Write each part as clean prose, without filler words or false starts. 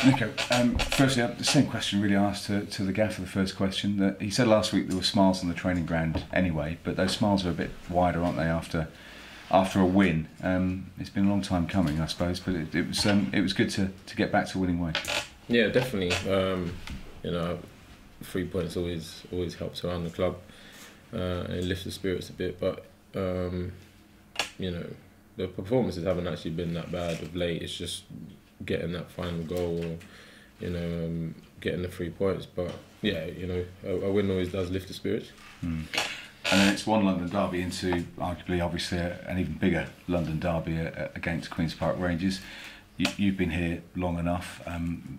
Nico, firstly, the same question really asked to the gaffer, the first question. That he said last week there were smiles on the training ground anyway, but those smiles are a bit wider, aren't they, after a win? It's been a long time coming, I suppose, but it was good to get back to winning ways. Yeah, definitely. 3 points always helps around the club, and it lifts the spirits a bit. But the performances haven't actually been that bad of late. It's just getting that final goal, or getting the 3 points. But yeah, a win always does lift the spirits. And then it's one London derby into arguably, obviously, an even bigger London derby against Queen's Park Rangers. You've been here long enough.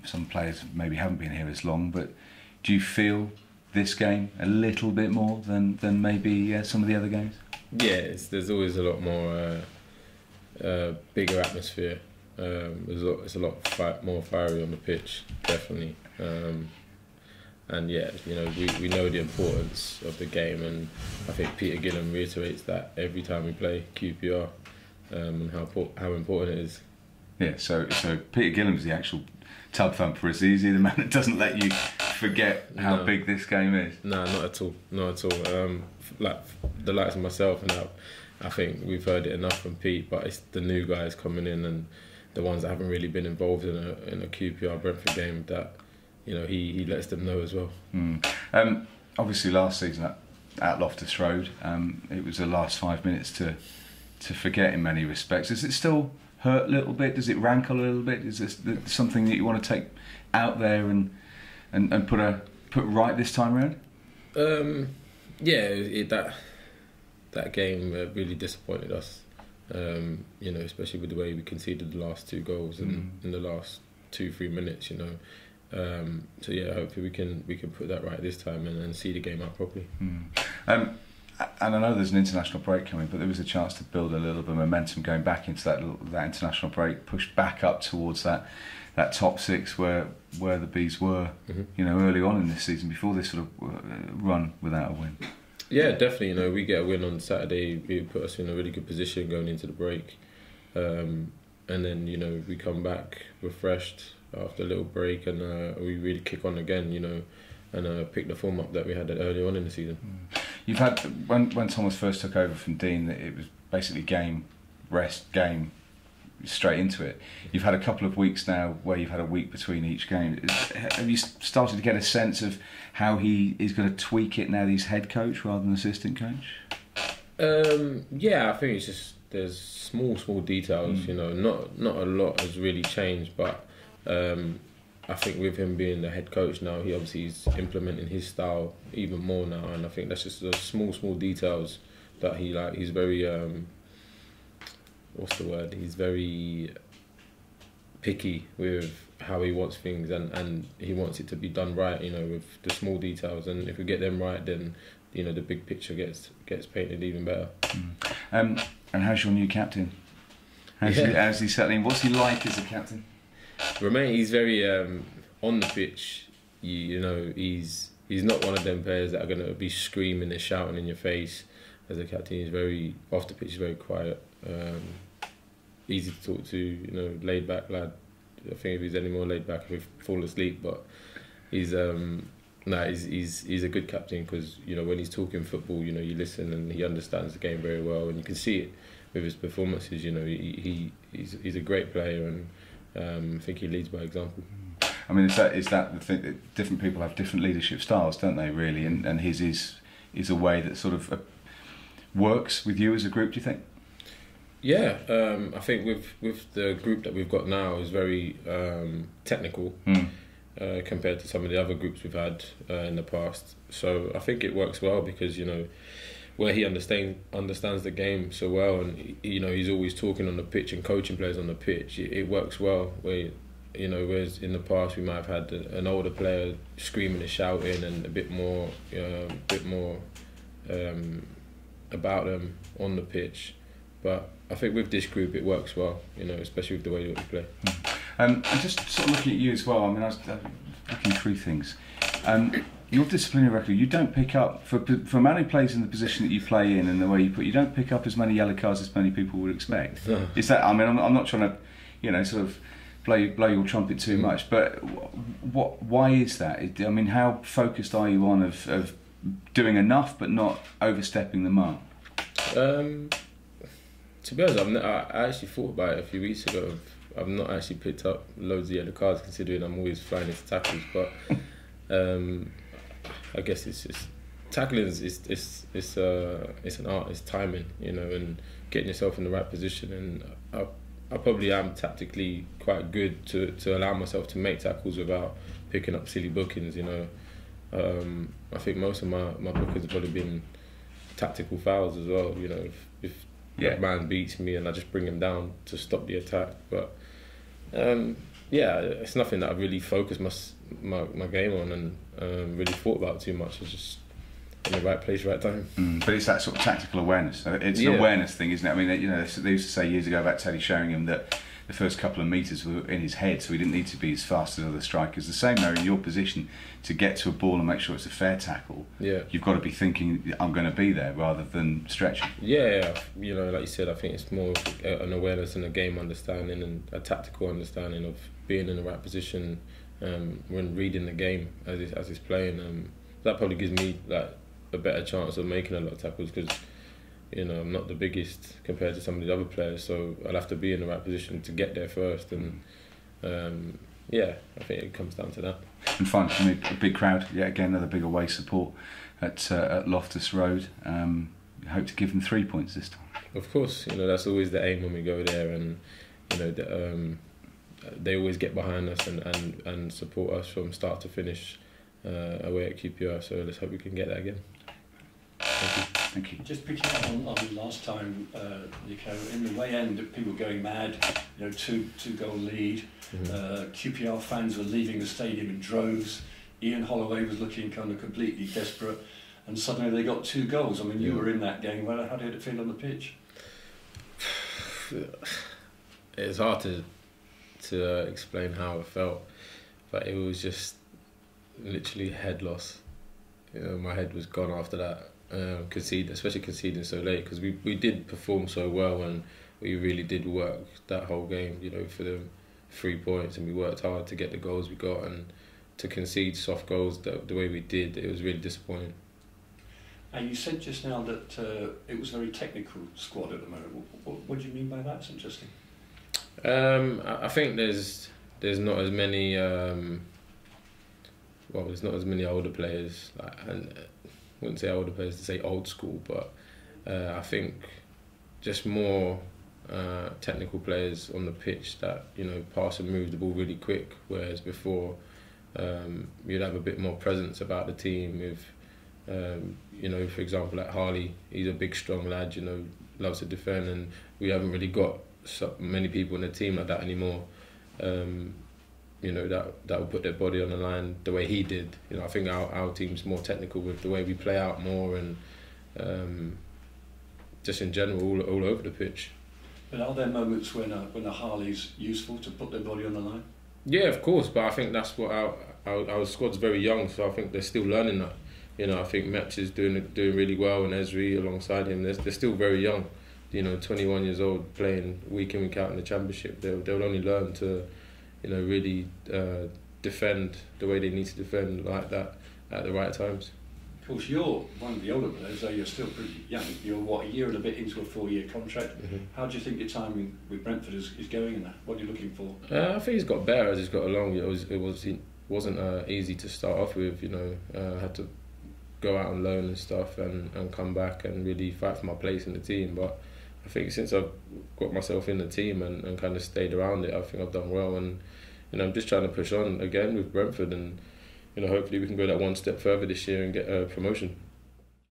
Some players maybe haven't been here as long, but do you feel this game a little bit more than maybe some of the other games? Yeah, there's always a lot more bigger atmosphere. It's a lot more fiery on the pitch, definitely. And yeah, we know the importance of the game, and I think Peter Gillen reiterates that every time we play QPR, and how important it is. Yeah, so Peter Gillen's the actual tub thumper. Is he the man that doesn't let you forget how big this game is? No, not at all. Like the likes of myself and I think we've heard it enough from Pete, but it's the new guys coming in and the ones that haven't really been involved in a QPR Brentford game that he lets them know as well. Obviously, last season at Loftus Road, it was the last 5 minutes to forget in many respects. Does it still hurt a little bit? Does it rankle a little bit? Is this something that you want to take out there and put right this time around? That game really disappointed us. Especially with the way we conceded the last 2 goals in the last 2-3 minutes. So yeah, hopefully we can put that right this time and see the game out properly. And I know there's an international break coming, but there was a chance to build a little bit of momentum going back into that international break, push back up towards that top 6 where the Bees were, early on in this season before this sort of run without a win. Yeah, definitely. We get a win on Saturday. It put us in a really good position going into the break, and then we come back refreshed after a little break, and we really kick on again. And pick the form up that we had early on in the season. You've had when Thomas first took over from Dean, it was basically game, rest, game, straight into it. You've had a couple of weeks now where you've had a week between each game. Have you started to get a sense of how he is going to tweak it now that he's head coach rather than assistant coach? Yeah, I think it's just there's small details. Not a lot has really changed, but I think with him being the head coach now, he obviously is implementing his style even more now, and I think that's just those small details that he's very what's the word? He's very picky with how he wants things, and he wants it to be done right. With the small details, and if we get them right, then the big picture gets painted even better. And how's your new captain? How's he settling? What's he like as a captain? Romain, he's very on the pitch. He's not one of them players that are going to be screaming and shouting in your face. As a captain, he's very off the pitch. He's very quiet, easy to talk to. Laid back lad. I think if he's any more laid back, he'll fall asleep. But he's he's a good captain because when he's talking football, you listen and he understands the game very well, and you can see it with his performances. He's a great player, and I think he leads by example. I mean, is that the thing that different people have different leadership styles, don't they? Really, and his is a way that sort of works with you as a group. Do you think? Yeah, I think with the group that we've got now is very technical compared to some of the other groups we've had in the past. So I think it works well because where he understands the game so well, and he's always talking on the pitch and coaching players on the pitch. It works well. Whereas in the past we might have had an older player screaming and shouting and a bit more about them on the pitch. But I think with this group it works well, especially with the way that we play. And just sort of looking at you as well, I mean, I was looking through things. Your disciplinary record, you don't pick up, for a man who plays in the position that you play in and the way you don't pick up as many yellow cards as many people would expect. No. Is that, I mean, I'm not trying to, sort of blow your trumpet too much, but why is that? I mean, how focused are you on of doing enough but not overstepping the mark? To be honest, I actually thought about it a few weeks ago. I've not actually picked up loads of yellow cards, considering I'm always flying into tackles. But I guess it's just tackling it's an art. It's timing, you know, and getting yourself in the right position. And I probably am tactically quite good to allow myself to make tackles without picking up silly bookings. You know, I think most of my bookings have probably been tactical fouls as well. You know, if a man beats me and I just bring him down to stop the attack. But it's nothing that I really focused my game on and really thought about too much. It's just in the right place, right time. But it's that sort of tactical awareness. It's an awareness thing, isn't it? I mean, you know, they used to say years ago about Teddy Sheringham that the first couple of metres were in his head, so he didn't need to be as fast as other strikers. The same though in your position, to get to a ball and make sure it's a fair tackle. Yeah, you've got to be thinking, I'm going to be there, rather than stretching. Yeah, you know, like you said, I think it's more an awareness and a game understanding and a tactical understanding of being in the right position when reading the game as it's playing. That probably gives me like a better chance of making a lot of tackles, because you know, I'm not the biggest compared to some of the other players, so I'll have to be in the right position to get there first. And I think it comes down to that. And fun, I mean, a big crowd, yet again, another big away support at Loftus Road. Hope to give them 3 points this time. Of course, you know, that's always the aim when we go there, and you know, they always get behind us and support us from start to finish away at QPR. So let's hope we can get that again. Thank you. Thank you. Just picking up on last time, Nico, in the way end, people going mad, you know, two goal lead. QPR fans were leaving the stadium in droves. Ian Holloway was looking kind of completely desperate, and suddenly they got 2 goals. I mean, you were in that game. Well, how did it feel on the pitch? It's hard to explain how I felt, but it was just literally head loss. You know, my head was gone after that. Especially conceding so late, because we did perform so well and we really did work that whole game, you know, for the 3 points, and we worked hard to get the goals we got, and to concede soft goals the way we did, it was really disappointing. And you said just now that it was a very technical squad at the moment. What do you mean by that? It's interesting. I think there's not as many there's not as many older players, and I wouldn't say older players to say old school, but I think just more technical players on the pitch that, you know, pass and move the ball really quick, whereas before you'd have a bit more presence about the team with, you know, for example, like Harley, he's a big strong lad, you know, loves to defend, and we haven't really got so many people in the team like that anymore. You know, that will put their body on the line the way he did. You know, I think our team's more technical with the way we play out more, and just in general all over the pitch. But are there moments when a Harley's useful to put their body on the line? Yeah, of course, but I think that's what our squad's very young, so I think they're still learning that. You know, I think Metz is doing really well, and Ezri alongside him, they're still very young. You know, 21 years old, playing week in, week out in the Championship. They'll only learn to, you know, really defend the way they need to defend like that at the right times. Of course, you're one of the older players, though you're still pretty young. You're a year and a bit into a 4-year contract. How do you think your time with Brentford is going in that? What are you looking for? I think he's got better as he's got along. It wasn't easy to start off with. You know, I had to go out and learn and stuff, and come back and really fight for my place in the team. But I think since I've got myself in the team and kind of stayed around it, I think I've done well, and you know, I'm just trying to push on again with Brentford, and you know, hopefully we can go that one step further this year and get a promotion.